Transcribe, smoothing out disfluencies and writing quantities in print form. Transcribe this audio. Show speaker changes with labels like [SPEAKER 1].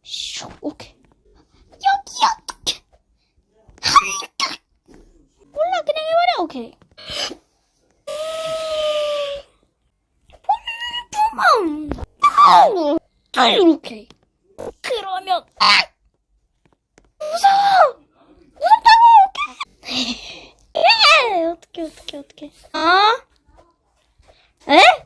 [SPEAKER 1] 슉, 오케이. 여기 어떡해. 하니까. 몰라, 그냥 해버려, 오케이. 볼품함. 오케이. 그러면, 무서워. 무섭다고, 오케이. 어떡해. 에?